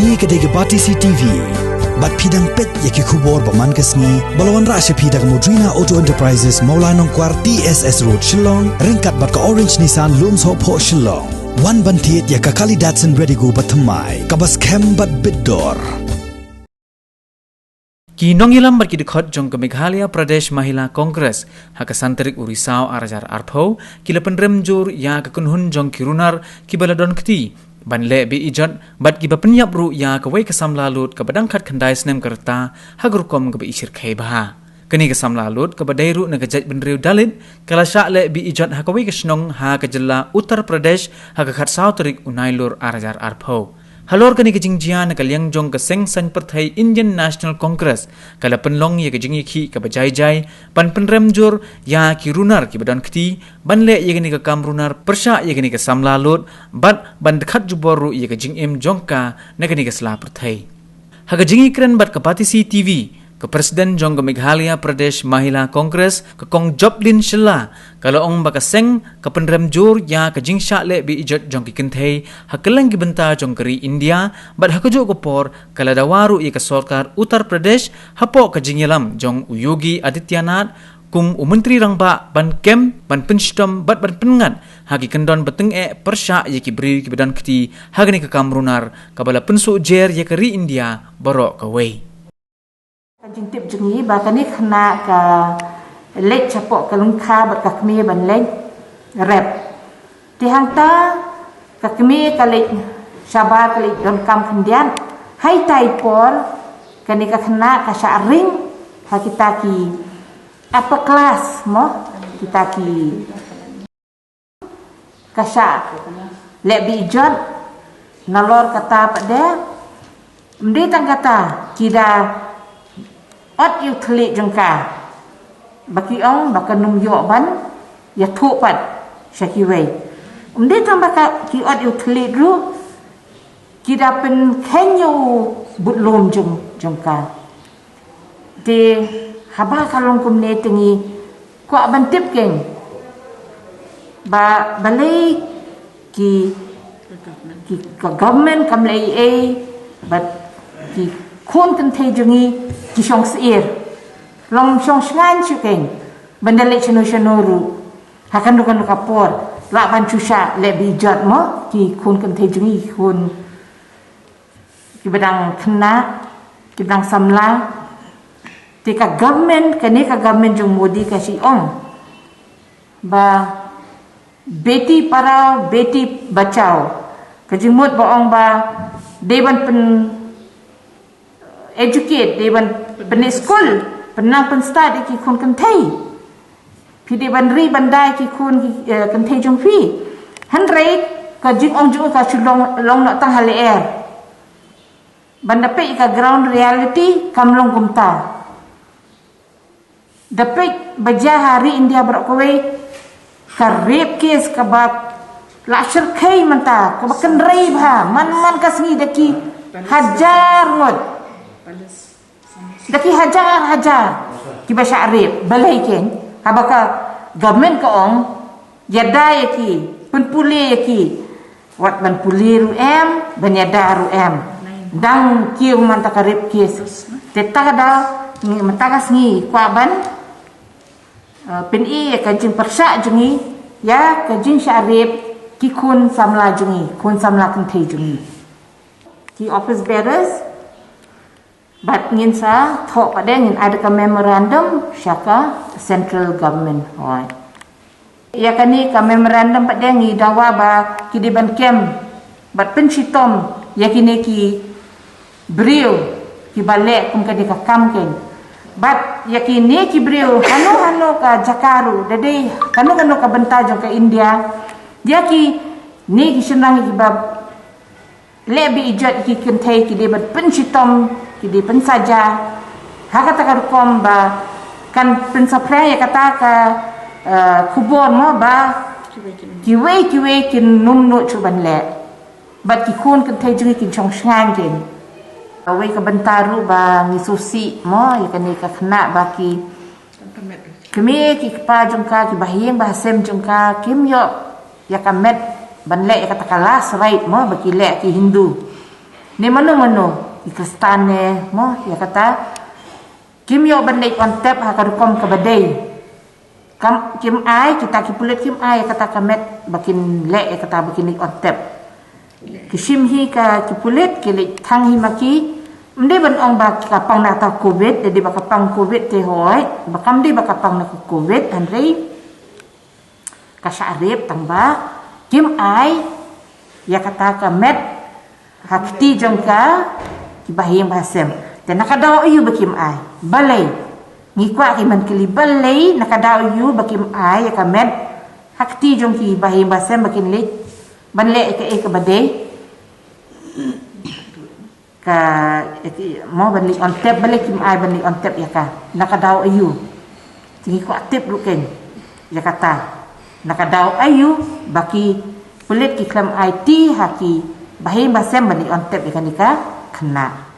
Kini kedai Batisi TV. Bat pidang pet yaki kubor paman kesni. Balawan rasya pidang Modrina Auto Enterprises Maulanong Kwar TSS Road Shillong. Ringkat bat ka Orange Nissan Lums Hop Ho Shillong. Wan bantiet yaka kali Datsun ready go batamai. Kabas kem bat bidor. Kinong ilam berkidikot jong ke Meghalaya Pradesh Mahila Kongres haka santerik urisau arajar arpau kila penremjur ya kekunhun jong kirunar kibaladon keti ban le bi ijat bat kiba penyap ru ya kawai kesam lalut ke badangkat kendai senem kerta hagurkom ke isir kai bah kini kesam lalut ke badai ru negajat benriu dalit kala syak le bi ijat hakawai kesnong ha kejela Uttar Pradesh haka khat sau terik unailur arajar arpau halor kani kejingjian kaliang jong keseng san perthai Indian National Congress kala penlong ye kejing ki ka bajai-jai pan penremjur ya ki runar ki badan keti ban le ye kani ka kamrunar persya ye kani ka samlalut bat ban dekhat juboru ye kejing em jongka na kani ka sla perthai ha kejing kren bat ka Batisi TV ke Presiden jong ke Meghalaya Pradesh Mahila Congress ke Kong Joplin Shilla kalau ong bakaseng ke penremjur ya ke jingsyak le bi ijat jong ki kenthei hakelang ki benta jong keri India bat hakujo kopor kala dawaru ye ke Sarkar Uttar Pradesh hapo ke jingyalam jong Yogi Adityanath kum Menteri Rangba ban kem ban penstom bat ban pengat hagi kendon beteng persya ye ki beri ki badan keti hagani ke kamrunar kabala pensu jer ye keri India borok ke wei Jing tip jengi bahkan ni kena ke lek capok ke lengkah berkakmi ban lek rap di hangta kakmi ke lek sabar ke lek don kam kendian hai tai por kani ke kena ke syaring ha kita ki apa kelas mo kita ki kasya lek bijot nalor kata pada mdi tang kata kida ot yu thli jengka baki ong bakanum yo ban ya thu pat shakiwei umde tam baka ki ot yu thli ru kida pen kenyo butlom jengka de haba kalong kumne tengi ko ban tip keng ba balai ki government kamlei but ki khôn kan thei jengi ki shong sir long shong sngan chukeng bandale chano ru hakan dukan kapor la ban chusha le bijat mo ki khôn kan thei jengi khôn ki badang khna ki badang samla te ka government kane ka government jong Modi ka si ong ba beti para beti bachao ka jingmot ba ong ba deban pen educate deban pen school penang pen start ki khon kan thai phi deban ri bandai ki khon ki kan thai jong phi han rei ka jing ong ju ka chulong long na tang hale air banda pe ka ground reality kamlong kumta dapat baja hari India berkawai ka rape case ka ba lashar khai manta ka bakan rei bha man ka sngi daki hajar ngot daki hajar ki ba syarif balai ken habaka government ka ong yada yaki penpuli yaki wat ban puli ru em ban yada ru em dang ki manta ka rape case tetada ni manta ka sngi kwa ban pen ka jing persya jengi ya ka jing syarif ki kun samla jengi kun samla kan thei jengi ki office bearers but ngin sa thok pada ngin ada ka memorandum syaka central government hoi ya kani ka memorandum pada ngi dawa ba ki diban kem bat pensitom ya kini ki brio ki balek kum ka di ka kam ken but ya kini ki brio hanu ka jakaru dadi hanu ka bentajong ka India dia ki ni ki senang ki bab lebi ijat ki kentai ki debat pensitom ki di pensaja hakata ka kom ba kan pensapra ya kata ka kubon mo ba ki wei kin num no chuban le bat ki khon kentai jengi kin chong sngan ken wei ka bentaru ba ngisusi mo ya kan ka khna ba ki kemi ki pa jongka ki bahiem ba sem jongka kim yo ya kamet ban le ya kata kalas right mo baki le ki Hindu Ni mano ikastane mo ya kata kim yo bandai on tap hakarukom ke badai kam kim ai kita kipulit kim ai kata kamet bakin le kata bakin on tap kisim hi ka kipulit kilik thang hi maki mde ban ong ba kapang na ta covid de ba kapang covid te hoy bakam de ba kapang na covid anrei kasarep tangba kim ai ya kata kamet hakti jongka kibahim basem dan nakadaw ayu bakim ay balay ngikwa ki man kili balay nakadaw ayu bakim ay kamet hakti jong ki bahim basem bakin lit banle ka baday ka mo banli on tap balay kim ay banli on tap ya ka nakadaw ayu tingi ko tip luken ya kata nakadaw ayu baki kulit ki klam ay ti haki bahim basem banli on tap ya ka kena